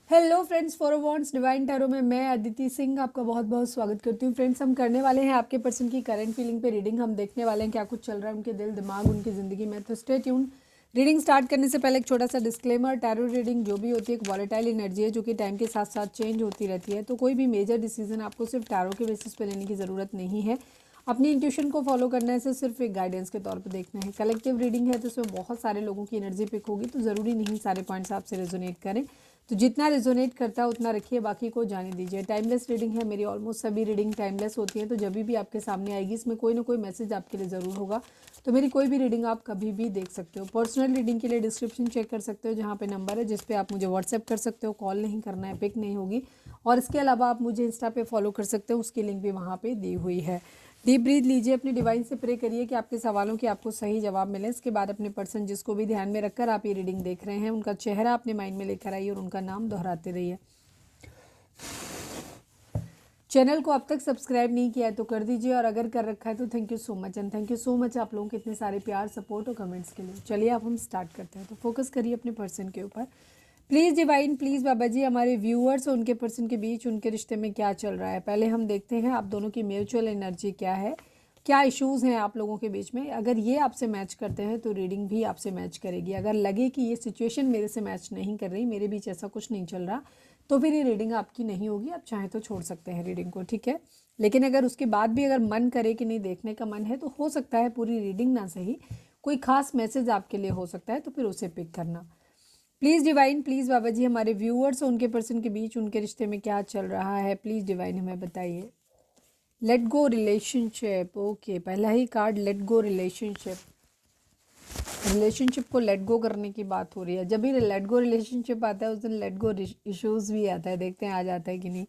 Hello friends, for wants divine tarot में मैं अदिति सिंह आपका बहुत बहुत स्वागत करती हूँ। फ्रेंड्स, हम करने वाले हैं आपके पर्सन की करंट फीलिंग पे रीडिंग। हम देखने वाले हैं क्या कुछ चल रहा है उनके दिल दिमाग उनकी ज़िंदगी में। तो स्टे ट्यून। रीडिंग स्टार्ट करने से पहले एक छोटा सा डिस्क्लेमर, टैरो रीडिंग जो भी होती है एक वॉलेटाइल एनर्जी है जो कि टाइम के साथ साथ चेंज होती रहती है। तो कोई भी मेजर डिसीजन आपको सिर्फ टैरो के बेसिस पे लेने की ज़रूरत नहीं है। अपनी इंट्यूशन को फॉलो करने से सिर्फ एक गाइडेंस के तौर पे देखना है। कलेक्टिव रीडिंग है तो इसमें बहुत सारे लोगों की एनर्जी पिक होगी, तो ज़रूरी नहीं सारे पॉइंट्स आपसे रेजोनेट करें। तो जितना रेजोनेट करता है उतना रखिए, बाकी को जाने दीजिए। टाइमलेस रीडिंग है, मेरी ऑलमोस्ट सभी रीडिंग टाइमलेस होती हैं। तो जब भी आपके सामने आएगी इसमें कोई ना कोई मैसेज आपके लिए ज़रूर होगा। तो मेरी कोई भी रीडिंग आप कभी भी देख सकते हो। पर्सनल रीडिंग के लिए डिस्क्रिप्शन चेक कर सकते हो, जहाँ पे नंबर है जिस पे आप मुझे व्हाट्सएप कर सकते हो। कॉल नहीं करना है, पिक नहीं होगी। और इसके अलावा आप मुझे इंस्टा पे फॉलो कर सकते हो, उसकी लिंक भी वहाँ पे दी हुई है। डीप ब्रीथ लीजिए, अपने डिवाइन से प्रे करिए कि आपके सवालों के आपको सही जवाब मिले। इसके बाद अपने पर्सन जिसको भी ध्यान में रखकर आप ये रीडिंग देख रहे हैं उनका चेहरा अपने माइंड में लेकर आइए और उनका नाम दोहराते रहिए। चैनल को अब तक सब्सक्राइब नहीं किया है तो कर दीजिए, और अगर कर रखा है तो thank you so much. And thank you so much आप लोगों के इतने सारे प्यार, सपोर्ट और कमेंट्स के लिए। चलिए अब हम स्टार्ट करते हैं। तो फोकस करिए अपने पर्सन के ऊपर। प्लीज़ डिवाइन, प्लीज़ बाबा जी, हमारे व्यूअर्स और उनके पर्सन के बीच उनके रिश्ते में क्या चल रहा है। पहले हम देखते हैं आप दोनों की म्यूचुअल एनर्जी क्या है, क्या इश्यूज़ हैं आप लोगों के बीच में। अगर ये आपसे मैच करते हैं तो रीडिंग भी आपसे मैच करेगी। अगर लगे कि ये सिचुएशन मेरे से मैच नहीं कर रही, मेरे बीच ऐसा कुछ नहीं चल रहा, तो फिर ये रीडिंग आपकी नहीं होगी। आप चाहें तो छोड़ सकते हैं रीडिंग को, ठीक है। लेकिन अगर उसके बाद भी अगर मन करे कि नहीं देखने का मन है, तो हो सकता है पूरी रीडिंग ना सही, कोई खास मैसेज आपके लिए हो सकता है, तो फिर उसे पिक करना। प्लीज़ डिवाइन, प्लीज़ बाबा जी, हमारे व्यूअर्स और उनके पर्सन के बीच उनके रिश्ते में क्या चल रहा है, प्लीज़ डिवाइन हमें बताइए। लेट गो रिलेशनशिप, ओके, पहला ही card let go relationship. Relationship को लेट गो करने की बात हो रही है। जब भी लेट गो रिलेशनशिप आता है उस दिन लेट गो इश्यूज भी आता है। देखते हैं आ जाता है कि नहीं।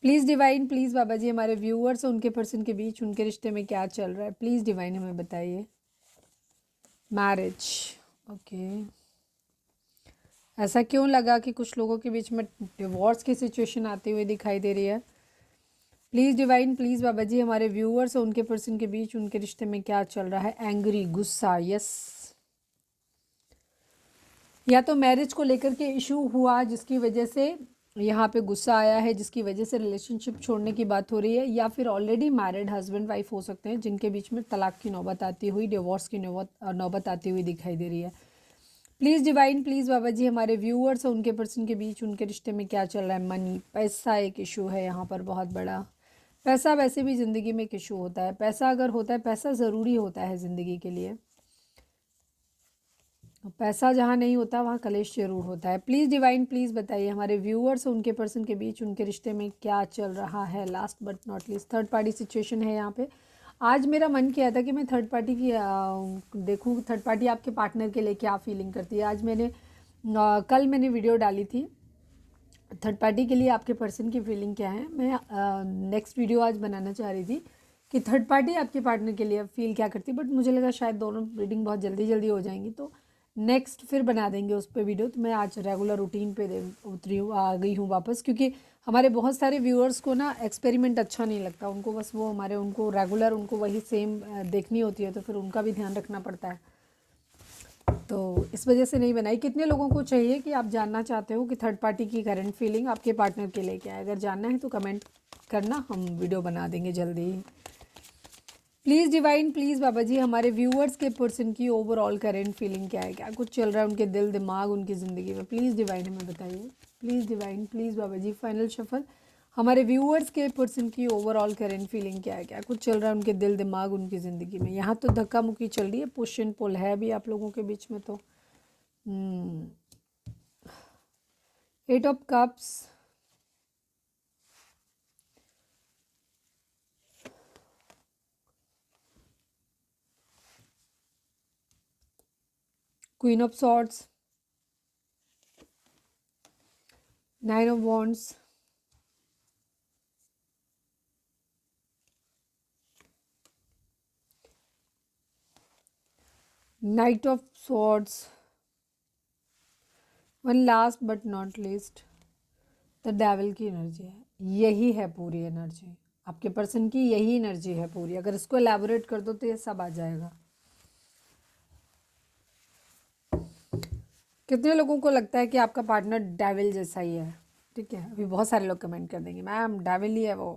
प्लीज़ डिवाइन, प्लीज़ बाबा जी, हमारे व्यूअर्स और उनके पर्सन के बीच उनके रिश्ते में क्या चल रहा है, प्लीज़ डिवाइन हमें बताइए। Marriage, okay. ऐसा क्यों लगा कि कुछ लोगों के बीच में डिवोर्स की सिचुएशन आती हुई दिखाई दे रही है। प्लीज़ डिवाइन, प्लीज़ बाबा जी, हमारे व्यूअर्स और उनके पर्सन के बीच उनके रिश्ते में क्या चल रहा है। एंग्री, गुस्सा, यस। या तो मैरिज को लेकर के इशू हुआ जिसकी वजह से यहाँ पे गुस्सा आया है, जिसकी वजह से रिलेशनशिप छोड़ने की बात हो रही है, या फिर ऑलरेडी मैरिड हस्बैंड वाइफ हो सकते हैं जिनके बीच में तलाक की नौबत आती हुई, डिवोर्स की नौबत आती हुई दिखाई दे रही है। प्लीज़ डिवाइन, प्लीज़ बाबा जी, हमारे व्यूअर्स और उनके पर्सन के बीच उनके रिश्ते में क्या चल रहा है। मनी, पैसा एक इशू है यहाँ पर बहुत बड़ा। पैसा वैसे भी ज़िंदगी में एक इशू होता है। पैसा अगर होता है, पैसा ज़रूरी होता है ज़िंदगी के लिए। पैसा जहाँ नहीं होता वहाँ कलेश जरूर होता है। प्लीज़ डिवाइन, प्लीज़ बताइए हमारे व्यूअर्स और उनके पर्सन के बीच उनके रिश्ते में क्या चल रहा है। Last but not least, third party situation है यहाँ पे। आज मेरा मन किया था कि मैं थर्ड पार्टी की देखूँ, थर्ड पार्टी आपके पार्टनर के लिए क्या फीलिंग करती है। आज मैंने कल मैंने वीडियो डाली थी थर्ड पार्टी के लिए आपके पर्सन की फीलिंग क्या है। मैं नेक्स्ट वीडियो आज बनाना चाह रही थी कि थर्ड पार्टी आपके पार्टनर के लिए फील क्या करती है, बट मुझे लगा शायद दोनों रीडिंग बहुत जल्दी जल्दी हो जाएंगी, तो नेक्स्ट फिर बना देंगे उस पर वीडियो। तो मैं आज रेगुलर रूटीन पे उतरी हूँ, आ गई हूँ वापस, क्योंकि हमारे बहुत सारे व्यूअर्स को ना एक्सपेरिमेंट अच्छा नहीं लगता। उनको बस वो हमारे उनको रेगुलर उनको वही सेम देखनी होती है, तो फिर उनका भी ध्यान रखना पड़ता है। तो इस वजह से नहीं बनाई। कितने लोगों को चाहिए कि आप जानना चाहते हो कि थर्ड पार्टी की करंट फीलिंग आपके पार्टनर के लिए क्या है। अगर जानना है तो कमेंट करना, हम वीडियो बना देंगे जल्दी ही। प्लीज़ डिवाइन, प्लीज़ बाबा जी, हमारे व्यूअर्स के पर्सन की ओवरऑल करंट फीलिंग क्या है, क्या कुछ चल रहा है उनके दिल दिमाग उनकी ज़िंदगी में। प्लीज़ डिवाइन हमें बताइए। Please divine, please Baba ji, final shuffle. हमारे व्यूअर्स के पर्सन की ओवरऑल करंट फीलिंग क्या है, क्या कुछ चल रहा है उनके दिल दिमाग उनकी ज़िंदगी में। यहाँ तो धक्का मुक्की चल रही है, पुश एंड पुल है भी आप लोगों के बीच में। तो eight of cups, queen of swords, nine of wands, knight of swords, one last but not least the devil की एनर्जी है। यही है पूरी एनर्जी आपके पर्सन की, यही एनर्जी है पूरी। अगर इसको एलैबोरेट कर दो तो ये सब आ जाएगा। कितने लोगों को लगता है कि आपका पार्टनर डेविल जैसा ही है? ठीक है, अभी बहुत सारे लोग कमेंट कर देंगे मैम डेविल ही है वो।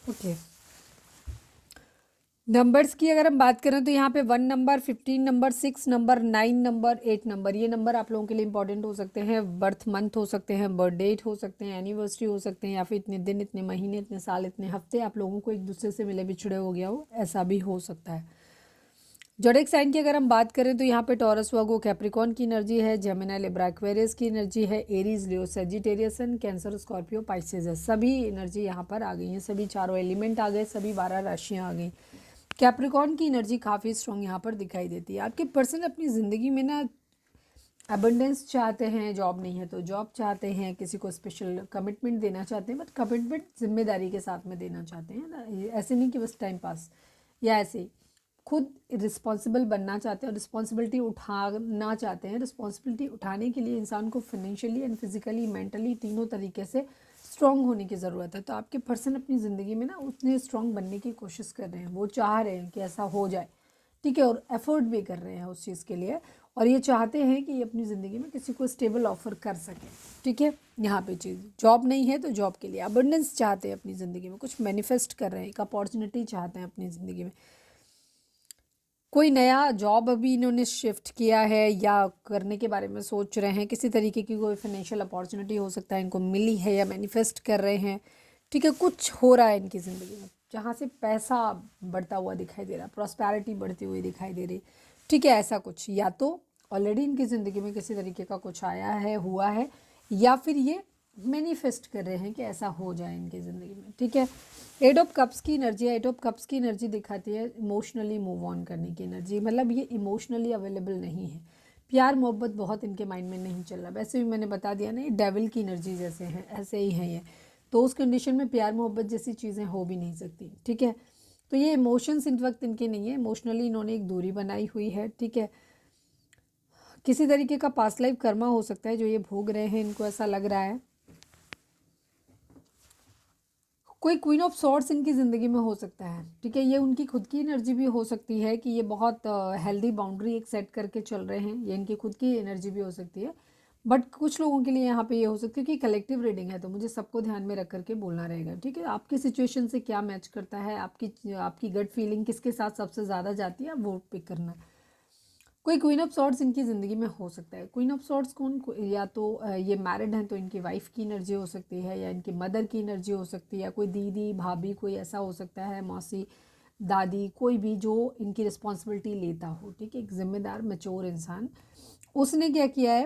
ओके, नंबर्स की अगर हम बात करें तो यहाँ पे 1 number, 15 number, 6 number, 9 number, 8 number, ये नंबर आप लोगों के लिए इंपॉर्टेंट हो सकते हैं। बर्थ मंथ हो सकते हैं, बर्थ डेट हो सकते हैं, एनिवर्सरी हो सकते हैं, या फिर इतने दिन, इतने महीने, इतने साल, इतने हफ्ते आप लोगों को एक दूसरे से मिले बिछड़े हो गया हो, ऐसा भी हो सकता है। जोडिक साइन की अगर हम बात करें तो यहाँ पे टॉरस, वर्गो, कैप्रिकॉर्न की एनर्जी है, जेमिनी, लिब्रा, एक्वेरियस की एनर्जी है, एरीज, लियो, सेजिटेरियस, कैंसर, स्कॉर्पियो, पाइसेस है। सभी एनर्जी यहाँ पर आ गई हैं, सभी चारों एलिमेंट आ गए, सभी 12 राशियाँ आ गई। कैप्रिकॉर्न की एनर्जी काफ़ी स्ट्रॉन्ग यहाँ पर दिखाई देती है। आपके पर्सन अपनी ज़िंदगी में ना अबंडेंस चाहते हैं, जॉब नहीं है तो जॉब चाहते हैं, किसी को स्पेशल कमिटमेंट देना चाहते हैं, बट कमिटमेंट जिम्मेदारी के साथ में देना चाहते हैं ना, ऐसे नहीं कि बस टाइम पास, या ऐसे ही खुद रिस्पॉन्सिबल बनना चाहते हैं और रिस्पॉन्सिबिलिटी उठाना चाहते हैं। रिस्पॉन्सिबिलिटी उठाने के लिए इंसान को फाइनेंशियली एंड फिजिकली, मेंटली, तीनों तरीके से स्ट्रॉन्ग होने की ज़रूरत है। तो आपके पर्सन अपनी ज़िंदगी में ना उतने स्ट्रॉन्ग बनने की कोशिश कर रहे हैं, वो चाह रहे हैं कि ऐसा हो जाए, ठीक है, और एफर्ट भी कर रहे हैं उस चीज़ के लिए, और ये चाहते हैं कि ये अपनी ज़िंदगी में किसी को स्टेबल ऑफर कर सकें, ठीक है। यहाँ पे चीज़ जॉब नहीं है तो जॉब के लिए अबंडेंस चाहते हैं अपनी ज़िंदगी में, कुछ मैनिफेस्ट कर रहे हैं, एक अपॉर्चुनिटी चाहते हैं अपनी ज़िंदगी में। कोई नया जॉब अभी इन्होंने शिफ्ट किया है या करने के बारे में सोच रहे हैं, किसी तरीके की कोई फाइनेंशियल अपॉर्चुनिटी हो सकता है इनको मिली है या मैनिफेस्ट कर रहे हैं, ठीक है। कुछ हो रहा है इनकी ज़िंदगी में जहाँ से पैसा बढ़ता हुआ दिखाई दे रहा है, प्रॉस्पेरिटी बढ़ती हुई दिखाई दे रही, ठीक है। ऐसा कुछ या तो ऑलरेडी इनकी ज़िंदगी में किसी तरीके का कुछ आया है, हुआ है, या फिर ये मैनिफेस्ट कर रहे हैं कि ऐसा हो जाए इनकी ज़िंदगी में, ठीक है। 8 ऑफ कप्स की एनर्जी है। 8 ऑफ कप्स की एनर्जी दिखाती है इमोशनली मूव ऑन करने की एनर्जी, मतलब ये इमोशनली अवेलेबल नहीं है, प्यार मोहब्बत बहुत इनके माइंड में नहीं चल रहा। वैसे भी मैंने बता दिया ना, ये डेविल की एनर्जी जैसे हैं, ऐसे ही हैं ये, तो उस कंडीशन में प्यार मोहब्बत जैसी चीज़ें हो भी नहीं सकती, ठीक है। तो ये इमोशंस इन वक्त इनके नहीं है, इमोशनली इन्होंने एक दूरी बनाई हुई है, ठीक है। किसी तरीके का पास्ट लाइफ कर्मा हो सकता है जो ये भोग रहे हैं, इनको ऐसा लग रहा है। कोई क्वीन ऑफ सॉर्ड्स इनकी ज़िंदगी में हो सकता है, ठीक है। ये उनकी खुद की एनर्जी भी हो सकती है कि ये बहुत हेल्दी बाउंड्री एक सेट करके चल रहे हैं, ये इनकी खुद की एनर्जी भी हो सकती है। बट कुछ लोगों के लिए यहाँ पे ये हो सकती है कि कलेक्टिव रीडिंग है, तो मुझे सबको ध्यान में रख करके बोलना रहेगा, ठीक है। आपकी सिचुएशन से क्या मैच करता है, आपकी गट फीलिंग किसके साथ सबसे ज़्यादा जाती है, आप वो पिक करना। कोई क्वीन ऑफ सॉर्ड्स इनकी ज़िंदगी में हो सकता है। क्वीन ऑफ सॉर्ड्स कौन, या तो ये मैरिड हैं तो इनकी वाइफ की एनर्जी हो सकती है, या इनकी मदर की एनर्जी हो सकती है, या कोई दीदी, भाभी, कोई ऐसा हो सकता है, मौसी, दादी, कोई भी जो इनकी रिस्पॉन्सिबिलिटी लेता हो, ठीक है, एक जिम्मेदार मैच्योर इंसान। उसने क्या किया है,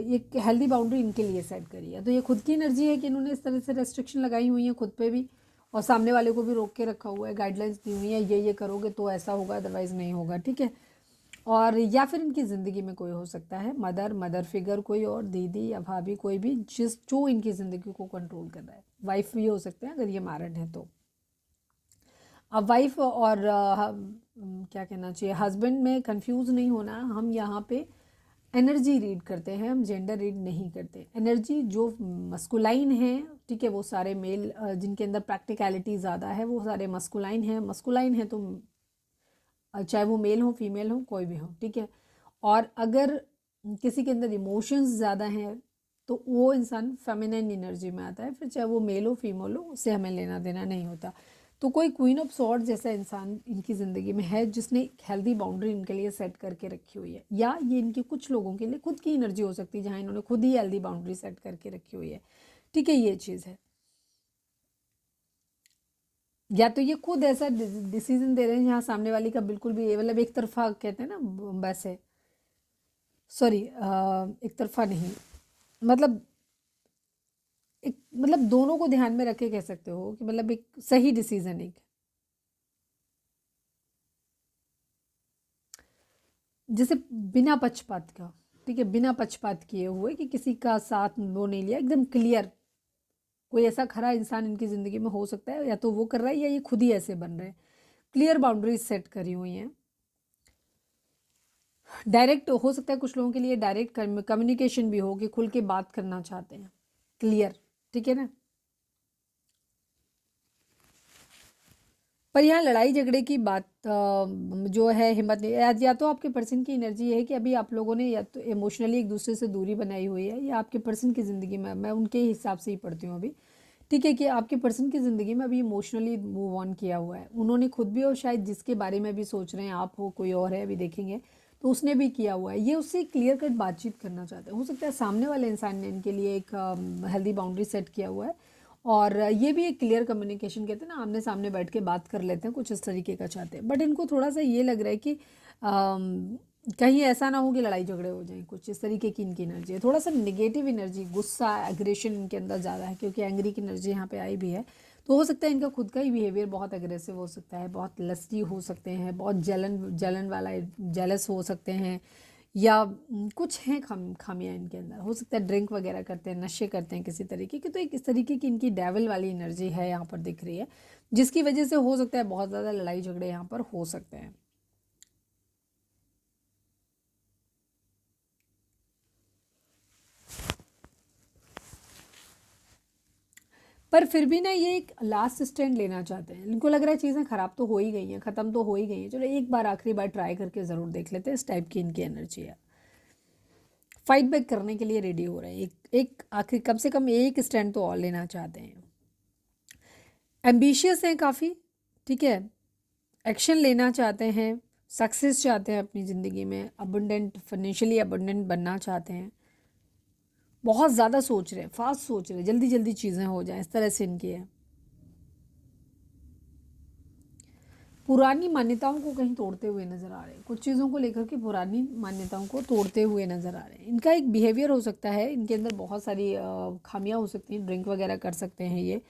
एक हेल्दी बाउंड्री इनके लिए सेट करी है। तो ये खुद की एनर्जी है कि इन्होंने इस तरह से रेस्ट्रिक्शन लगाई हुई है खुद पे भी, और सामने वाले को भी रोक के रखा हुआ है, गाइडलाइंस दी हुई है, ये करोगे तो ऐसा होगा, अदरवाइज़ नहीं होगा, ठीक है। और या फिर इनकी ज़िंदगी में कोई हो सकता है, मदर फिगर कोई और, दीदी या भाभी, कोई भी जो इनकी ज़िंदगी को कंट्रोल कर रहा है। वाइफ भी हो सकते हैं अगर ये मैरिड है तो। अब वाइफ और क्या कहना चाहिए, हस्बैंड में कंफ्यूज नहीं होना, हम यहाँ पे एनर्जी रीड करते हैं, हम जेंडर रीड नहीं करते। एनर्जी जो मस्कुलाइन है, ठीक है, वो सारे मेल, जिनके अंदर प्रैक्टिकलिटी ज़्यादा है, वो सारे मस्कुलाइन है। मस्कुलाइन है तो चाहे वो मेल हो, फीमेल हो, कोई भी हो, ठीक है। और अगर किसी के अंदर इमोशंस ज़्यादा हैं तो वो इंसान फेमिनिन एनर्जी में आता है, फिर चाहे वो मेल हो, फीमेल हो, उससे हमें लेना देना नहीं होता। तो कोई क्वीन ऑफ सॉर्ड जैसा इंसान इनकी ज़िंदगी में है जिसने एक हेल्दी बाउंड्री इनके लिए सेट करके रखी हुई है, या ये इनके कुछ लोगों के लिए खुद की एनर्जी हो सकती है जहाँ इन्होंने खुद ही हेल्दी बाउंड्री सेट करके रखी हुई है, ठीक है। ये चीज़ है, या तो ये खुद ऐसा डिसीजन दे रहे हैं जहाँ सामने वाली का बिल्कुल भी, मतलब एक तरफा कहते हैं ना, वैसे, सॉरी, एक तरफा नहीं, मतलब एक, मतलब दोनों को ध्यान में रख के कह सकते हो कि मतलब एक सही डिसीजन, एक जैसे बिना पक्षपात का, ठीक है, बिना पक्षपात किए हुए कि किसी का साथ वो नहीं लिया, एकदम क्लियर। कोई ऐसा खरा इंसान इनकी ज़िंदगी में हो सकता है, या तो वो कर रहा है या ये खुद ही ऐसे बन रहे हैं। क्लियर बाउंड्रीज सेट करी हुई हैं। डायरेक्ट हो सकता है कुछ लोगों के लिए, डायरेक्ट कम्युनिकेशन भी हो कि खुल के बात करना चाहते हैं, क्लियर, ठीक है ना। पर यहाँ लड़ाई झगड़े की बात जो है हिम्मत नहीं, या तो आपके पर्सन की एनर्जी है कि अभी आप लोगों ने या तो इमोशनली एक दूसरे से दूरी बनाई हुई है, या आपके पर्सन की ज़िंदगी में, मैं उनके हिसाब से ही पढ़ती हूँ अभी, ठीक है, कि आपके पर्सन की ज़िंदगी में अभी इमोशनली मूव ऑन किया हुआ है उन्होंने खुद भी, और शायद जिसके बारे में भी सोच रहे हैं आप हो, कोई और है अभी देखेंगे, तो उसने भी किया हुआ है। ये उससे क्लियर कट बातचीत करना चाहते हैं, हो सकता है सामने वाले इंसान ने इनके लिए एक हेल्दी बाउंड्री सेट किया हुआ है, और ये भी एक क्लियर कम्युनिकेशन, कहते हैं ना आमने सामने बैठ के बात कर लेते हैं, कुछ इस तरीके का चाहते हैं। बट इनको थोड़ा सा ये लग रहा है कि कहीं ऐसा ना हो कि लड़ाई झगड़े हो जाएं, कुछ इस तरीके की इनकी एनर्जी है, थोड़ा सा निगेटिव एनर्जी, गुस्सा, एग्रेशन इनके अंदर ज़्यादा है, क्योंकि एंग्री की एनर्जी यहाँ पे आई भी है। तो हो सकता है इनका खुद का ही बिहेवियर बहुत अग्रेसिव हो सकता है, बहुत लस्टी हो सकते हैं, बहुत जलन जलन वाला, जेलस हो सकते हैं, या कुछ हैं खामियां इनके अंदर, हो सकता है ड्रिंक वगैरह करते हैं, नशे करते हैं किसी तरीके की, तो एक इस तरीके की इनकी डेविल वाली एनर्जी है यहाँ पर दिख रही है, जिसकी वजह से हो सकता है बहुत ज़्यादा लड़ाई झगड़े यहाँ पर हो सकते हैं। पर फिर भी ना ये एक लास्ट स्टैंड लेना चाहते हैं, इनको लग रहा है चीज़ें ख़राब तो हो ही गई हैं, ख़त्म तो हो ही गई हैं, चलो एक बार आखिरी बार ट्राई करके ज़रूर देख लेते हैं, इस टाइप की इनकी एनर्जी है। फाइट बैक करने के लिए रेडी हो रहे हैं, एक आखिरी कम से कम एक स्टैंड तो और लेना चाहते हैं। एम्बिशियस हैं काफ़ी, ठीक है, एक्शन लेना चाहते हैं, सक्सेस चाहते हैं अपनी ज़िंदगी में, अबंडेंट, फाइनेंशियली अबंडेंट बनना चाहते हैं, बहुत ज़्यादा सोच रहे हैं, फास्ट सोच रहे हैं, जल्दी जल्दी चीज़ें हो जाएं, इस तरह से इनकी है। पुरानी मान्यताओं को कहीं तोड़ते हुए नज़र आ रहे हैं, कुछ चीज़ों को लेकर के पुरानी मान्यताओं को तोड़ते हुए नज़र आ रहे हैं। इनका एक बिहेवियर हो सकता है, इनके अंदर बहुत सारी खामियां हो सकती हैं, ड्रिंक वगैरह कर सकते हैं ये,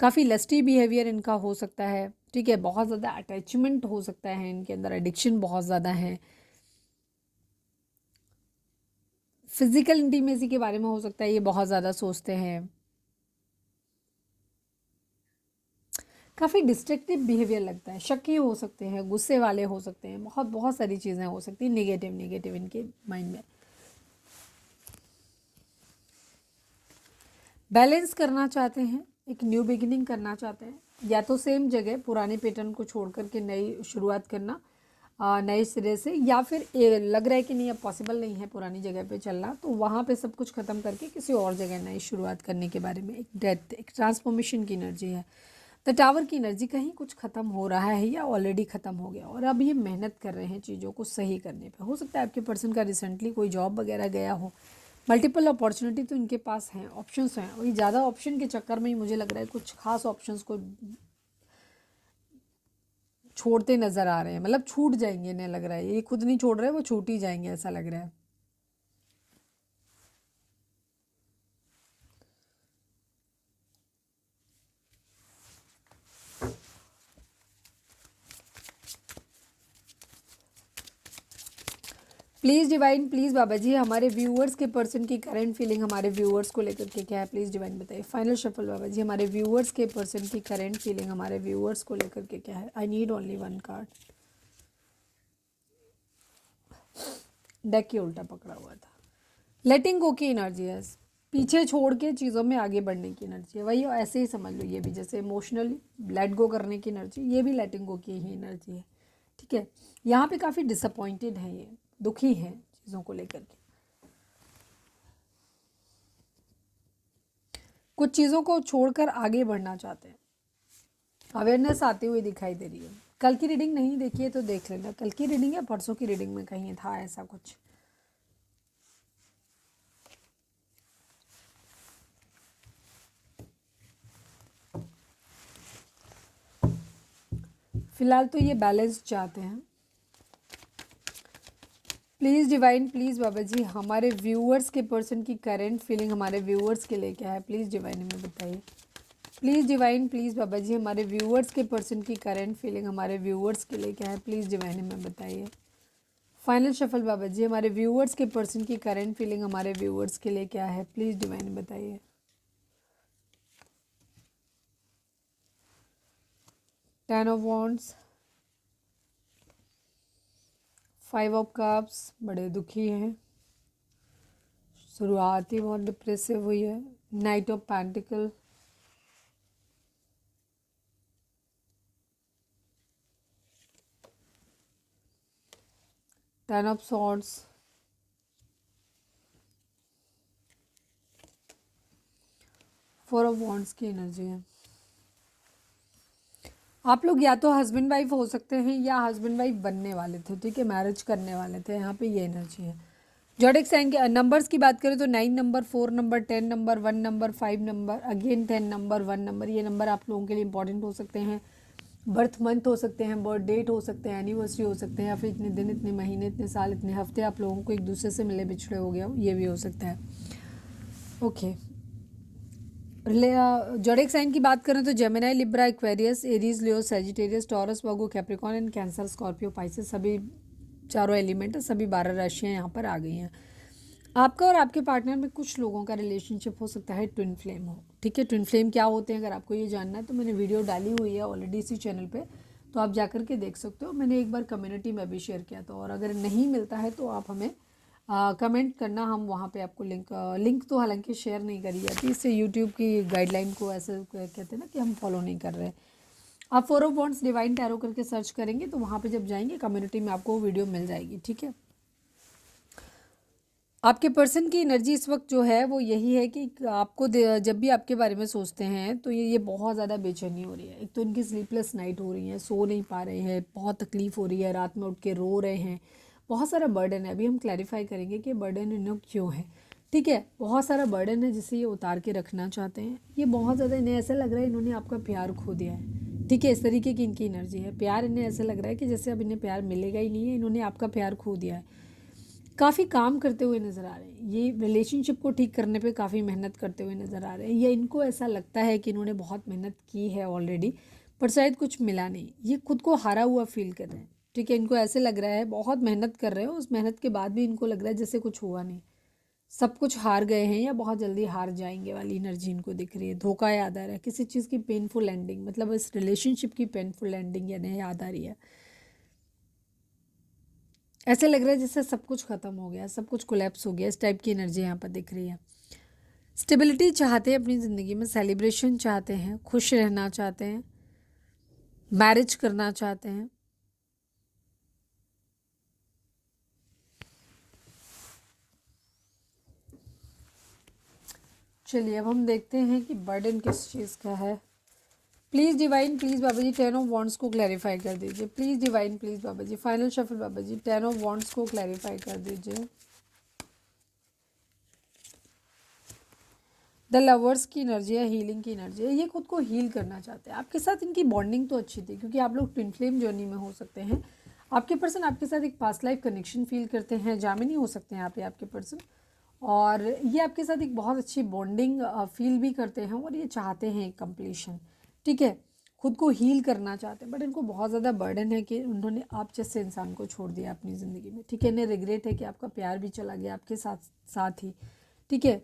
काफ़ी लस्टी बिहेवियर इनका हो सकता है, ठीक है, बहुत ज़्यादा अटैचमेंट हो सकता है इनके अंदर, एडिक्शन बहुत ज़्यादा है, फिजिकल इंटीमेसी के बारे में हो सकता है ये बहुत ज़्यादा सोचते हैं, काफ़ी डिस्ट्रक्टिव बिहेवियर लगता है, शकी हो सकते हैं, गुस्से वाले हो सकते हैं, बहुत बहुत सारी चीज़ें हो सकती हैं नेगेटिव नेगेटिव इनके माइंड में। बैलेंस करना चाहते हैं, एक न्यू बिगिनिंग करना चाहते हैं, या तो सेम जगह पुराने पैटर्न को छोड़ करके नई शुरुआत करना, नए सिरे से, या फिर लग रहा है कि नहीं अब पॉसिबल नहीं है पुरानी जगह पे चलना, तो वहाँ पे सब कुछ ख़त्म करके किसी और जगह नई शुरुआत करने के बारे में, एक डेथ, एक ट्रांसफॉर्मेशन की एनर्जी है। द टावर की एनर्जी, कहीं कुछ ख़त्म हो रहा है या ऑलरेडी ख़त्म हो गया, और अब ये मेहनत कर रहे हैं चीज़ों को सही करने पे। हो सकता है आपके पर्सन का रिसेंटली कोई जॉब वगैरह गया हो, मल्टीपल अपॉर्चुनिटी तो इनके पास हैं, ऑप्शंस हैं, और ये ज़्यादा ऑप्शन के चक्कर में ही मुझे लग रहा है कुछ खास ऑप्शंस को छोड़ते नज़र आ रहे हैं, मतलब छूट जाएंगे इन्हें लग रहा है, ये खुद नहीं छोड़ रहे, वो छूट ही जाएंगे ऐसा लग रहा है। प्लीज़ डिवाइन, प्लीज़ बाबा जी, हमारे व्यूअर्स के पर्सन की करंट फीलिंग हमारे व्यूअर्स को लेकर के क्या है, प्लीज़ डिवाइन बताइए। फाइनल शफल बाबा जी, हमारे व्यूअर्स के पर्सन की करंट फीलिंग हमारे व्यूअर्स को लेकर के क्या है। आई need only one card, deck के उल्टा पकड़ा हुआ था। लेटिंग गो की एनर्जी है, पीछे छोड़ के चीज़ों में आगे बढ़ने की एनर्जी है, वही ऐसे ही समझ लो, ये भी जैसे इमोशनली लेट गो करने की एनर्जी, ये भी लेटिंग गो की ही एनर्जी है, ठीक है। यहाँ पे काफ़ी डिसअपॉइंटेड है, ये दुखी है चीज़ों को लेकर के, कुछ चीज़ों को छोड़कर आगे बढ़ना चाहते हैं, अवेयरनेस आती हुई दिखाई दे रही है। कल की रीडिंग नहीं देखी है तो देख लेना, कल की रीडिंग या परसों की रीडिंग में कहीं था ऐसा कुछ। फिलहाल तो ये बैलेंस चाहते हैं। प्लीज़ डिवाइन, प्लीज़ बाबा जी, हमारे व्यूअर्स के पर्सन की करंट फीलिंग हमारे व्यूअर्स के लिए क्या है, प्लीज़ डिवाइन हमें बताइए। प्लीज़ डिवाइन, प्लीज़ बाबा जी, हमारे व्यूअर्स के पर्सन की करंट फीलिंग हमारे व्यूअर्स के लिए क्या है, प्लीज़ डिवाइन हमें बताइए। फाइनल शफल बाबा जी, हमारे व्यूअर्स के पर्सन की करंट फीलिंग हमारे व्यूअर्स के लिए क्या है, प्लीज़ डिवाइन बताइए। Ten of wands, five of cups, बड़े दुखी हैं, शुरुआत ही बहुत डिप्रेसिव हुई है। Night of pentacle, 10 of swords, 4 of wands की एनर्जी है। आप लोग या तो हस्बैंड वाइफ हो सकते हैं या हस्बैंड वाइफ बनने वाले थे, ठीक है, मैरिज करने वाले थे, यहाँ पे ये एनर्जी है। ज़ोडिएक साइन के नंबर्स की बात करें तो 9 number, 4 number, 10 number, 1 number, 5 number, again 10 number, 1 number, ये नंबर आप लोगों के लिए इंपॉर्टेंट हो सकते हैं। बर्थ मंथ हो सकते हैं, बर्थ डेट हो सकते हैं, एनिवर्सरी हो सकते हैं, या फिर इतने दिन, इतने महीने, इतने साल, इतने हफ्ते आप लोगों को एक दूसरे से मिले बिछड़े हो गया हो, ये भी हो सकता है। ओके, ज़ोडिएक साइन की बात करें तो Gemini, Libra, Aquarius, Aries, Leo, Sagittarius, taurus, Virgo, Capricorn and cancer, Scorpio, Pisces, सभी चारों एलिमेंट, सभी 12 राशियाँ यहाँ पर आ गई हैं। आपका और आपके पार्टनर में कुछ लोगों का रिलेशनशिप हो सकता है ट्विन फ्लेम हो, ठीक है। ट्विन फ्लेम क्या होते हैं अगर आपको ये जानना है तो मैंने वीडियो डाली हुई है ऑलरेडी इसी चैनल पे, तो आप जाकर के देख सकते हो। मैंने एक बार कम्युनिटी में भी शेयर किया था, और अगर नहीं मिलता है तो आप हमें कमेंट करना, हम वहाँ पे आपको लिंक तो हालांकि शेयर नहीं करी जाती, इससे यूट्यूब की गाइडलाइन को ऐसे कहते हैं ना कि हम फॉलो नहीं कर रहे हैं। आप 4 ऑफ वॉन्ड्स डिवाइन टैरो करके सर्च करेंगे तो वहाँ पे जब जाएंगे कम्युनिटी में आपको वीडियो मिल जाएगी, ठीक है। आपके पर्सन की एनर्जी इस वक्त जो है वो यही है कि आपको जब भी आपके बारे में सोचते हैं तो ये बहुत ज़्यादा बेचैनी हो रही है। एक तो इनकी स्लीपलेस नाइट हो रही है, सो नहीं पा रहे हैं, बहुत तकलीफ़ हो रही है, रात में उठ के रो रहे हैं, बहुत सारा बर्डन है। अभी हम क्लैरिफाई करेंगे कि बर्डन इन्हें क्यों है, ठीक है। बहुत सारा बर्डन है जिसे ये उतार के रखना चाहते हैं। ये बहुत ज़्यादा इन्हें ऐसा लग रहा है इन्होंने आपका प्यार खो दिया है, ठीक है। इस तरीके की इनकी एनर्जी है। प्यार इन्हें ऐसा लग रहा है कि जैसे अब इन्हें प्यार मिलेगा ही नहीं है, इन्होंने आपका प्यार खो दिया है। काफ़ी काम करते हुए नज़र आ रहे हैं, ये रिलेशनशिप को ठीक करने पे काफ़ी मेहनत करते हुए नज़र आ रहे हैं, या इनको ऐसा लगता है कि इन्होंने बहुत मेहनत की है ऑलरेडी पर शायद कुछ मिला नहीं। ये खुद को हारा हुआ फील कर रहे हैं, ठीक है। इनको ऐसे लग रहा है बहुत मेहनत कर रहे हो, उस मेहनत के बाद भी इनको लग रहा है जैसे कुछ हुआ नहीं, सब कुछ हार गए हैं या बहुत जल्दी हार जाएंगे वाली एनर्जी इनको दिख रही है। धोखा याद आ रहा है, किसी चीज़ की पेनफुल एंडिंग, मतलब इस रिलेशनशिप की पेनफुल एंडिंग यानी याद आ रही है। ऐसे लग रहा है जैसे सब कुछ ख़त्म हो गया, सब कुछ कोलैप्स हो गया, इस टाइप की एनर्जी यहाँ पर दिख रही है। स्टेबिलिटी चाहते हैं अपनी ज़िंदगी में, सेलिब्रेशन चाहते हैं, खुश रहना चाहते हैं, मैरिज करना चाहते हैं। चलिए अब हम देखते हैं कि बर्डन किस चीज़ का है। Please divine, please Baba ji 10 of wands को क्लैरिफाई कर दीजिए। Please divine, please Baba ji, final shuffle Baba ji 10 of wands को क्लैरिफाई कर दीजिए। द लवर्स की एनर्जी है, हीलिंग की एनर्जी है। ये खुद को हील करना चाहते हैं। आपके साथ इनकी बॉन्डिंग तो अच्छी थी क्योंकि आप लोग ट्विन फ्लेम जर्नी में हो सकते हैं। आपके पर्सन आपके साथ एक पास्ट लाइफ कनेक्शन फील करते हैं, जामिनी हो सकते हैं आप या आपके पर्सन, और ये आपके साथ एक बहुत अच्छी बॉन्डिंग फील भी करते हैं और ये चाहते हैं एक कंप्लीशन, ठीक है। खुद को हील करना चाहते हैं बट इनको बहुत ज़्यादा बर्डन है कि उन्होंने आप जैसे इंसान को छोड़ दिया अपनी ज़िंदगी में, ठीक है। इन्हें रिग्रेट है कि आपका प्यार भी चला गया आपके साथ साथ ही, ठीक है।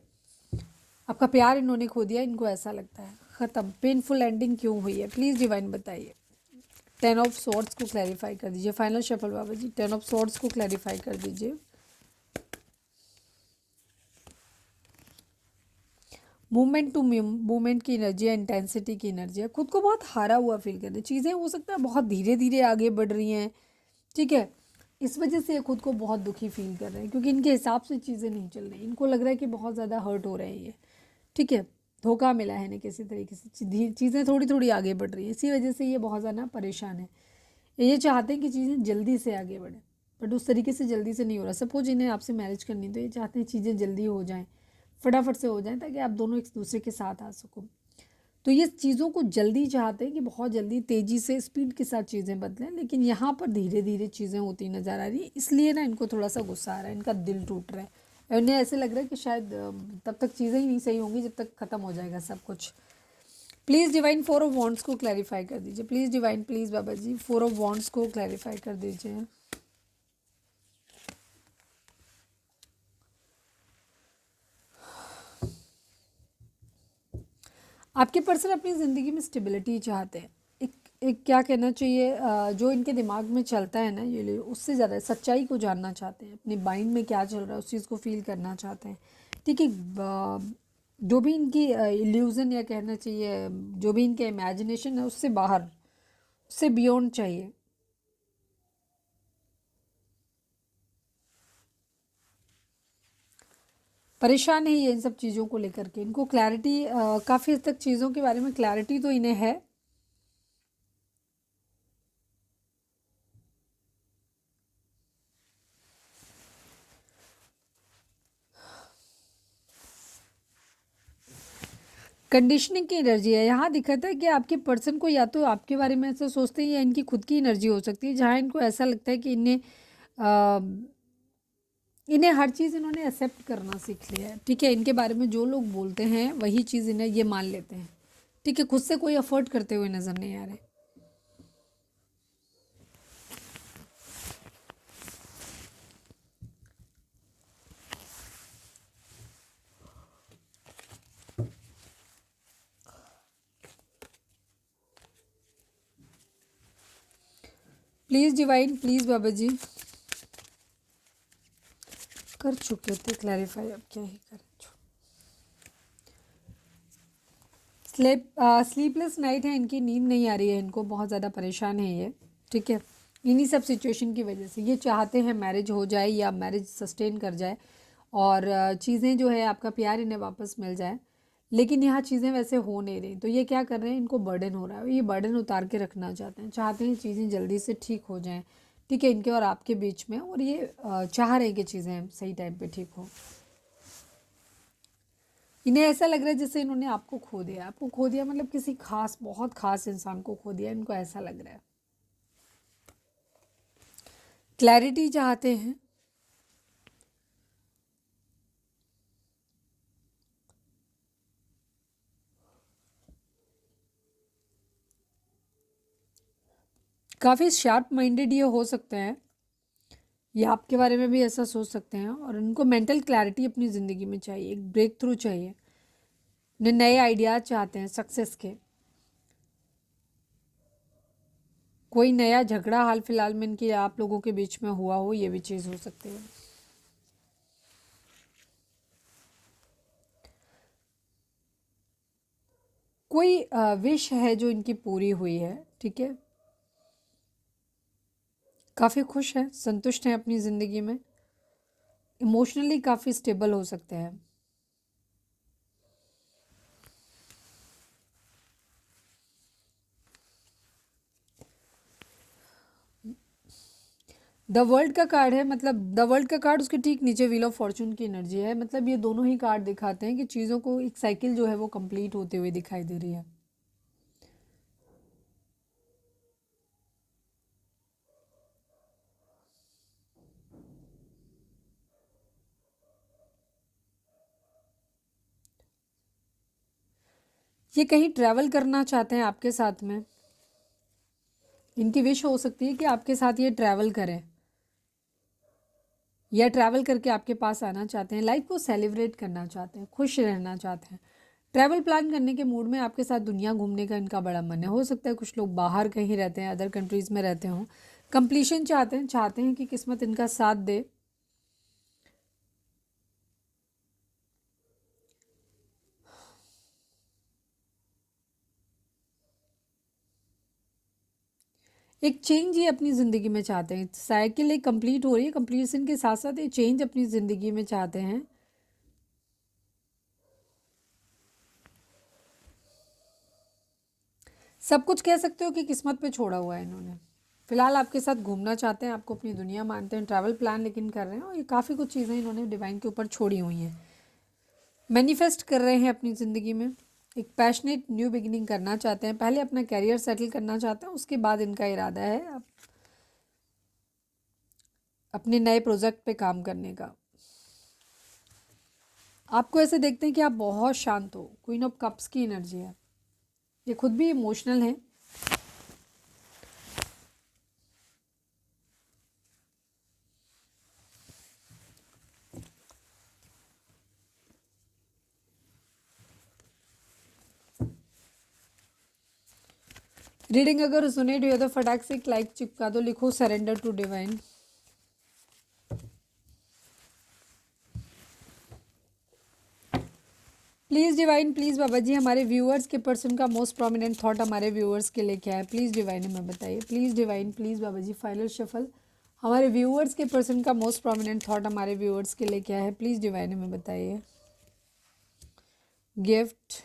आपका प्यार इन्होंने खो दिया, इनको ऐसा लगता है। ख़त्म, पेनफुल एंडिंग क्यों हुई है प्लीज़ डिवाइन बताइए। 10 ऑफ सॉर्ड्स को क्लैरिफाई कर दीजिए। Final shuffle Baba ji 10 of swords को क्लैरिफाई कर दीजिए। मूवमेंट टू मूवमेंट की एनर्जी है, इंटेंसिटी की एनर्जी है। खुद को बहुत हारा हुआ फील कर रहे हैं, चीज़ें हो सकता है बहुत धीरे धीरे आगे बढ़ रही हैं, ठीक है। इस वजह से खुद को बहुत दुखी फील कर रहे हैं क्योंकि इनके हिसाब से चीज़ें नहीं चल रही। इनको लग रहा है कि बहुत ज़्यादा हर्ट हो रहे हैं ये, ठीक है। धोखा मिला है इन्हें किसी तरीके से, चीज़ें थोड़ी थोड़ी आगे बढ़ रही है, इसी वजह से ये बहुत ज़्यादा परेशान है। ये चाहते हैं कि चीज़ें जल्दी से आगे बढ़ें बट उस तरीके से जल्दी से नहीं हो रहा। सपोज इन्हें आपसे मैरिज करनी तो ये चाहते हैं चीज़ें जल्दी हो जाएं, फटाफट से हो जाएं ताकि आप दोनों एक दूसरे के साथ आ सको। तो ये चीज़ों को जल्दी चाहते हैं कि बहुत जल्दी तेज़ी से स्पीड के साथ चीज़ें बदलें, लेकिन यहाँ पर धीरे धीरे चीज़ें होती नज़र आ रही है, इसलिए ना इनको थोड़ा सा गुस्सा आ रहा है, इनका दिल टूट रहा है। इन्हें ऐसे लग रहा है कि शायद तब तक चीज़ें ही नहीं सही होंगी जब तक ख़त्म हो जाएगा सब कुछ। प्लीज़ डिवाइन 4 ऑफ वॉन्ड्स को क्लैरिफाई कर दीजिए। Please divine, please Baba ji 4 of wands को क्लैरिफाई कर दीजिए। आपके पर्सन अपनी ज़िंदगी में स्टेबिलिटी चाहते हैं। एक एक क्या कहना चाहिए, जो इनके दिमाग में चलता है ना ये उससे ज़्यादा सच्चाई को जानना चाहते हैं। अपने माइंड में क्या चल रहा है उस चीज़ को फील करना चाहते हैं, ठीक है। जो भी इनकी इल्यूज़न या कहना चाहिए जो भी इनके इमेजिनेशन है उससे बाहर, उससे बियॉन्ड चाहिए। परेशान है ये इन सब चीज़ों को लेकर के। इनको क्लैरिटी, काफ़ी हद तक चीज़ों के बारे में क्लैरिटी तो इन्हें है। कंडीशनिंग की एनर्जी है यहाँ। दिखाता है कि आपके पर्सन को या तो आपके बारे में ऐसा सोचते हैं या इनकी खुद की एनर्जी हो सकती है, जहाँ इनको ऐसा लगता है कि इन्हें हर चीज़ इन्होंने एक्सेप्ट करना सीख लिया है। ठीक है, इनके बारे में जो लोग बोलते हैं वही चीज़ इन्हें ये मान लेते हैं। ठीक है, खुद से कोई एफर्ट करते हुए नज़र नहीं आ रहे। प्लीज़ डिवाइन, प्लीज़ बाबा जी। कर चुके थे क्लैरिफाई, अब क्या ही करें। स्लीपलेस नाइट है इनकी, नींद नहीं आ रही है इनको, बहुत ज़्यादा परेशान है ये। ठीक है, इन्हीं सब सिचुएशन की वजह से ये चाहते हैं मैरिज हो जाए या मैरिज सस्टेन कर जाए और चीज़ें जो है आपका प्यार इन्हें वापस मिल जाए, लेकिन यहाँ चीज़ें वैसे हो नहीं रही। तो ये क्या कर रहे हैं, इनको बर्डन हो रहा है, ये बर्डन उतार के रखना चाहते हैं, चाहते हैं चीज़ें जल्दी से ठीक हो जाएँ। ठीक है, इनके और आपके बीच में, और ये चाह रहे हैं कि चीज़ें सही टाइम पे ठीक हो। इन्हें ऐसा लग रहा है जैसे इन्होंने आपको खो दिया। आपको खो दिया मतलब किसी खास, बहुत खास इंसान को खो दिया, इनको ऐसा लग रहा है। क्लैरिटी चाहते हैं। काफ़ी शार्प माइंडेड ये हो सकते हैं, ये आपके बारे में भी ऐसा सोच सकते हैं, और उनको मेंटल क्लैरिटी अपनी ज़िंदगी में चाहिए, एक ब्रेक थ्रू चाहिए, नए आइडियाज चाहते हैं सक्सेस के। कोई नया झगड़ा हाल फिलहाल में इनकी आप लोगों के बीच में हुआ हो, ये भी चीज़ हो सकती है। कोई विश है जो इनकी पूरी हुई है। ठीक है, काफ़ी खुश हैं, संतुष्ट हैं अपनी ज़िंदगी में, इमोशनली काफ़ी स्टेबल हो सकते हैं। द वर्ल्ड का कार्ड है, मतलब द वर्ल्ड का कार्ड, उसके ठीक नीचे व्हील ऑफ फॉर्चून की एनर्जी है। मतलब ये दोनों ही कार्ड दिखाते हैं कि चीज़ों को, एक साइकिल जो है वो कंप्लीट होते हुए दिखाई दे रही है। ये कहीं ट्रैवल करना चाहते हैं आपके साथ में। इनकी विश हो सकती है कि आपके साथ ये ट्रैवल करें, या ट्रैवल करके आपके पास आना चाहते हैं, लाइफ को सेलिब्रेट करना चाहते हैं, खुश रहना चाहते हैं। ट्रैवल प्लान करने के मूड में आपके साथ दुनिया घूमने का इनका बड़ा मन है। हो सकता है कुछ लोग बाहर कहीं रहते हैं, अदर कंट्रीज़ में रहते हों। कंप्लीशन चाहते हैं, चाहते हैं कि किस्मत इनका साथ दे। एक चेंज ये अपनी ज़िंदगी में चाहते हैं। साइकिल एक कंप्लीट हो रही है, कंप्लीशन के साथ साथ ये चेंज अपनी ज़िंदगी में चाहते हैं। सब कुछ कह सकते हो कि किस्मत पे छोड़ा हुआ है इन्होंने। फिलहाल आपके साथ घूमना चाहते हैं, आपको अपनी दुनिया मानते हैं, ट्रैवल प्लान लेकिन कर रहे हैं, और ये काफ़ी कुछ चीज़ें इन्होंने डिवाइन के ऊपर छोड़ी हुई हैं। मैनिफेस्ट कर रहे हैं अपनी ज़िंदगी में, एक पैशनेट न्यू बिगिनिंग करना चाहते हैं, पहले अपना कैरियर सेटल करना चाहते हैं, उसके बाद इनका इरादा है अपने नए प्रोजेक्ट पे काम करने का। आपको ऐसे देखते हैं कि आप बहुत शांत हो, क्वीन ऑफ कप्स की एनर्जी है, ये खुद भी इमोशनल है। रीडिंग अगर सुने हो तो फटाक से एक लाइक चिपका दो, लिखो surrender to divine. Please divine, please बाबा जी, हमारे व्यूअर्स के पर्सन का मोस्ट प्रोमिनेंट थॉट हमारे व्यूअर्स के लिए क्या है? प्लीज़ डिवाइन हमें बताइए, please divine, please Baba ji. Final shuffle हमारे व्यूअर्स के पर्सन का मोस्ट प्रोमिनेंट थॉट हमारे व्यूअर्स के लिए क्या है, प्लीज़ डिवाइन हमें बताइए। गिफ्ट,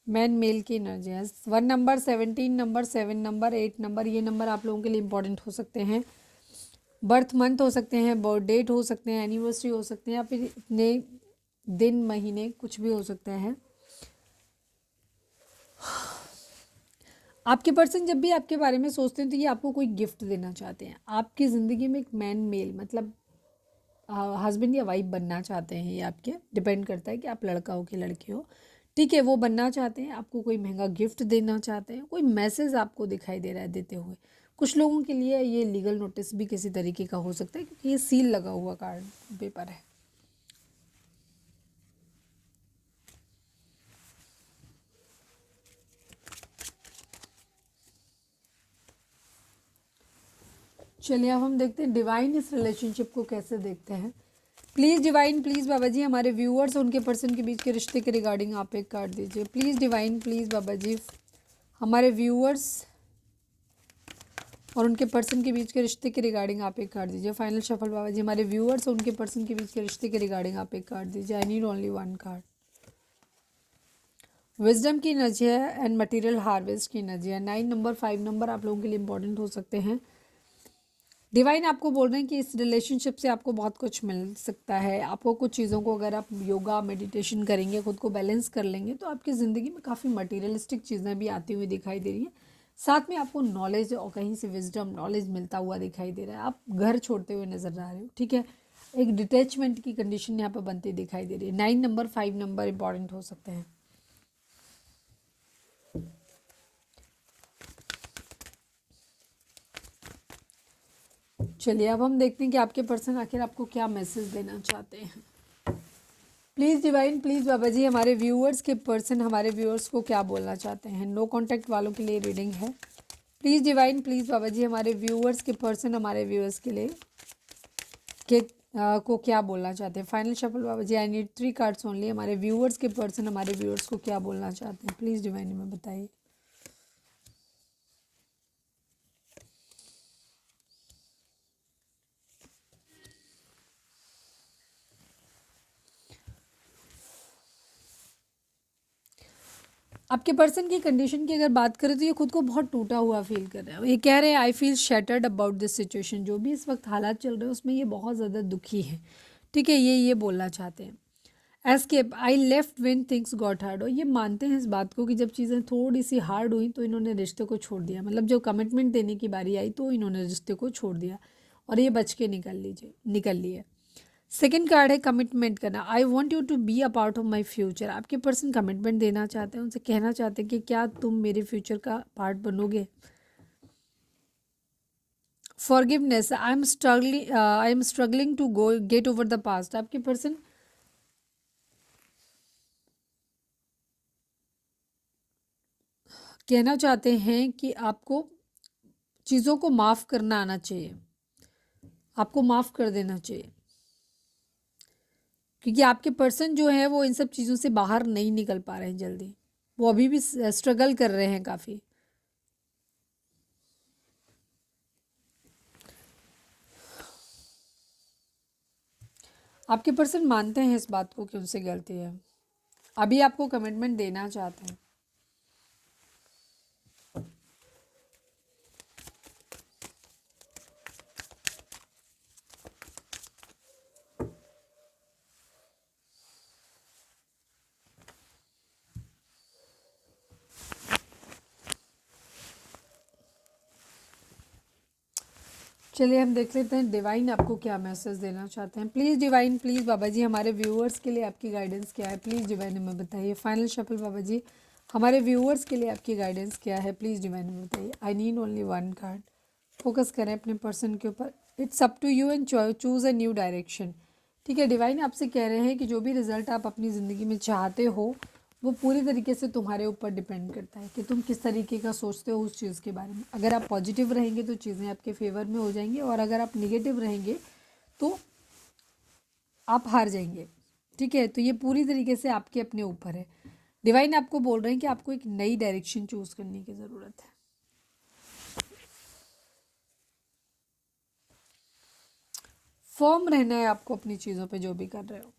मैन मेल की एनर्जी है। 1 नंबर, 17 नंबर, 7 नंबर, 8 नंबर, ये नंबर आप लोगों के लिए इंपॉर्टेंट हो सकते हैं। बर्थ मंथ हो सकते हैं, बर्थ डेट हो सकते हैं, एनिवर्सरी हो सकते हैं, या फिर इतने दिन महीने कुछ भी हो सकता है। आपके पर्सन जब भी आपके बारे में सोचते हैं तो ये आपको कोई गिफ्ट देना चाहते हैं। आपकी ज़िंदगी में एक मैन मेल मतलब हस्बैंड या वाइफ बनना चाहते हैं। ये आपके डिपेंड करता है कि आप लड़का हो कि लड़की हो। ठीक है, वो बनना चाहते हैं, आपको कोई महंगा गिफ्ट देना चाहते हैं, कोई मैसेज आपको दिखाई दे रहा है देते हुए। कुछ लोगों के लिए ये लीगल नोटिस भी किसी तरीके का हो सकता है, क्योंकि ये सील लगा हुआ कार्ड पेपर है। चलिए अब हम देखते हैं डिवाइन इस रिलेशनशिप को कैसे देखते हैं। प्लीज़ डिवाइन, प्लीज़ बाबा जी, हमारे व्यूअर्स उनके पर्सन के बीच के रिश्ते के रिगार्डिंग आप एक कार्ड दीजिए। प्लीज़ डिवाइन, प्लीज़ बाबा जी, हमारे व्यूअर्स और उनके पर्सन के बीच के रिश्ते के रिगार्डिंग आप एक कार्ड दीजिए। फाइनल शफल बाबा जी, हमारे व्यूअर्स और उनके पर्सन के बीच के रिश्ते के रिगार्डिंग आप एक कार्ड दीजिए। आई नीड ओनली 1 कार्ड। विजडम की एनर्जी है एंड मटेरियल हार्वेस्ट की एनर्जी है। 9 नंबर, 5 नंबर आप लोगों के लिए इंपॉर्टेंट हो सकते हैं। डिवाइन आपको बोल रहे हैं कि इस रिलेशनशिप से आपको बहुत कुछ मिल सकता है। आपको कुछ चीज़ों को अगर आप योगा मेडिटेशन करेंगे, खुद को बैलेंस कर लेंगे, तो आपकी ज़िंदगी में काफ़ी मटेरियलिस्टिक चीज़ें भी आती हुई दिखाई दे रही हैं। साथ में आपको नॉलेज और कहीं से विजडम नॉलेज मिलता हुआ दिखाई दे रहा है। आप घर छोड़ते हुए नजर आ रहे हो। ठीक है, एक डिटैचमेंट की कंडीशन यहाँ पर बनती दिखाई दे रही है। 9 नंबर, 5 नंबर इंपॉर्टेंट हो सकते हैं। चलिए अब हम देखते हैं कि आपके पर्सन आखिर आपको क्या मैसेज देना चाहते हैं। प्लीज़ डिवाइन, प्लीज़ बाबा जी, हमारे व्यूअर्स के पर्सन हमारे व्यूअर्स को क्या बोलना चाहते हैं। नो कांटेक्ट वालों के लिए रीडिंग है। प्लीज़ डिवाइन, प्लीज़ बाबा जी, हमारे व्यूअर्स के पर्सन हमारे व्यूअर्स के लिए के को क्या बोलना चाहते हैं। Final shuffle Baba ji, I need 3 cards only. हमारे व्यूअर्स के पर्सन हमारे व्यूअर्स को क्या बोलना चाहते हैं, प्लीज़ डिवाइन हमें बताइए। आपके पर्सन की कंडीशन की अगर बात करें तो ये खुद को बहुत टूटा हुआ फील कर रहे हैं। ये कह रहे हैं I feel shattered about this situation. जो भी इस वक्त हालात चल रहे हैं उसमें ये बहुत ज़्यादा दुखी है। ठीक है, ये बोलना चाहते हैं। Escape, I left when things got hard. और ये मानते हैं इस बात को कि जब चीज़ें थोड़ी सी हार्ड हुई तो इन्होंने रिश्ते को छोड़ दिया। मतलब जब कमिटमेंट देने की बारी आई तो इन्होंने रिश्ते को छोड़ दिया और ये बच के निकल लिए। सेकेंड कार्ड है कमिटमेंट करना। I want you to be a part of my future. आपके पर्सन कमिटमेंट देना चाहते हैं, उनसे कहना चाहते हैं कि क्या तुम मेरे फ्यूचर का पार्ट बनोगे। Forgiveness, I am struggling to go get over the past. आपके पर्सन कहना चाहते हैं कि आपको चीज़ों को माफ़ करना आना चाहिए, आपको माफ़ कर देना चाहिए, क्योंकि आपके पर्सन जो है वो इन सब चीज़ों से बाहर नहीं निकल पा रहे हैं जल्दी। वो अभी भी स्ट्रगल कर रहे हैं काफ़ी। आपके पर्सन मानते हैं इस बात को कि उनसे गलती है, अभी आपको कमिटमेंट देना चाहते हैं। चलिए हम देख लेते हैं डिवाइन आपको क्या मैसेज देना चाहते हैं। प्लीज़ डिवाइन, प्लीज़ बाबा जी, हमारे व्यूअर्स के लिए आपकी गाइडेंस क्या है, प्लीज़ डिवाइन हमें बताइए। फाइनल शफल बाबा जी, हमारे व्यूअर्स के लिए आपकी गाइडेंस क्या है, प्लीज़ डिवाइन हमें बताइए। I need only 1 card. Focus करें अपने पर्सन के ऊपर। It's up to you and choose a new direction. ठीक है, डिवाइन आपसे कह रहे हैं कि जो भी रिजल्ट आप अपनी ज़िंदगी में चाहते हो वो पूरी तरीके से तुम्हारे ऊपर डिपेंड करता है कि तुम किस तरीके का सोचते हो उस चीज़ के बारे में। अगर आप पॉजिटिव रहेंगे तो चीज़ें आपके फेवर में हो जाएंगी, और अगर आप निगेटिव रहेंगे तो आप हार जाएंगे। ठीक है, तो ये पूरी तरीके से आपके अपने ऊपर है। डिवाइन आपको बोल रहे हैं कि आपको एक नई डायरेक्शन चूज़ करने की ज़रूरत है। फर्म रहना है आपको अपनी चीज़ों पे जो भी कर रहे हो।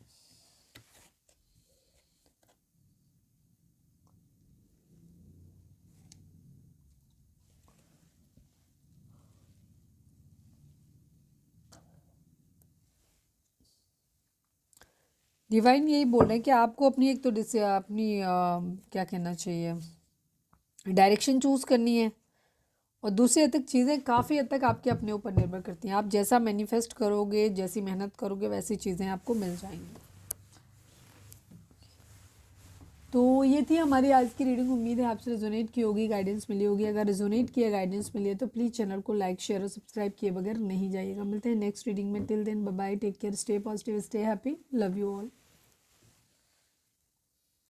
डिवाइन यही बोल रहे हैं कि आपको अपनी एक तो अपनी क्या कहना चाहिए, डायरेक्शन चूज करनी है, और दूसरी हद तक चीज़ें काफ़ी हद तक आपके अपने ऊपर निर्भर करती हैं। आप जैसा मैनिफेस्ट करोगे, जैसी मेहनत करोगे, वैसी चीज़ें आपको मिल जाएंगी। तो ये थी हमारी आज की रीडिंग। उम्मीद है आपसे रेजोनेट की होगी, गाइडेंस मिली होगी। अगर रेजोनेट किया, गाइडेंस मिली है तो प्लीज़ चैनल को लाइक, शेयर और सब्सक्राइब किए बगैर नहीं जाइएगा। मिलते हैं नेक्स्ट रीडिंग में। Till then bye bye, take care, stay positive, stay happy, love you all.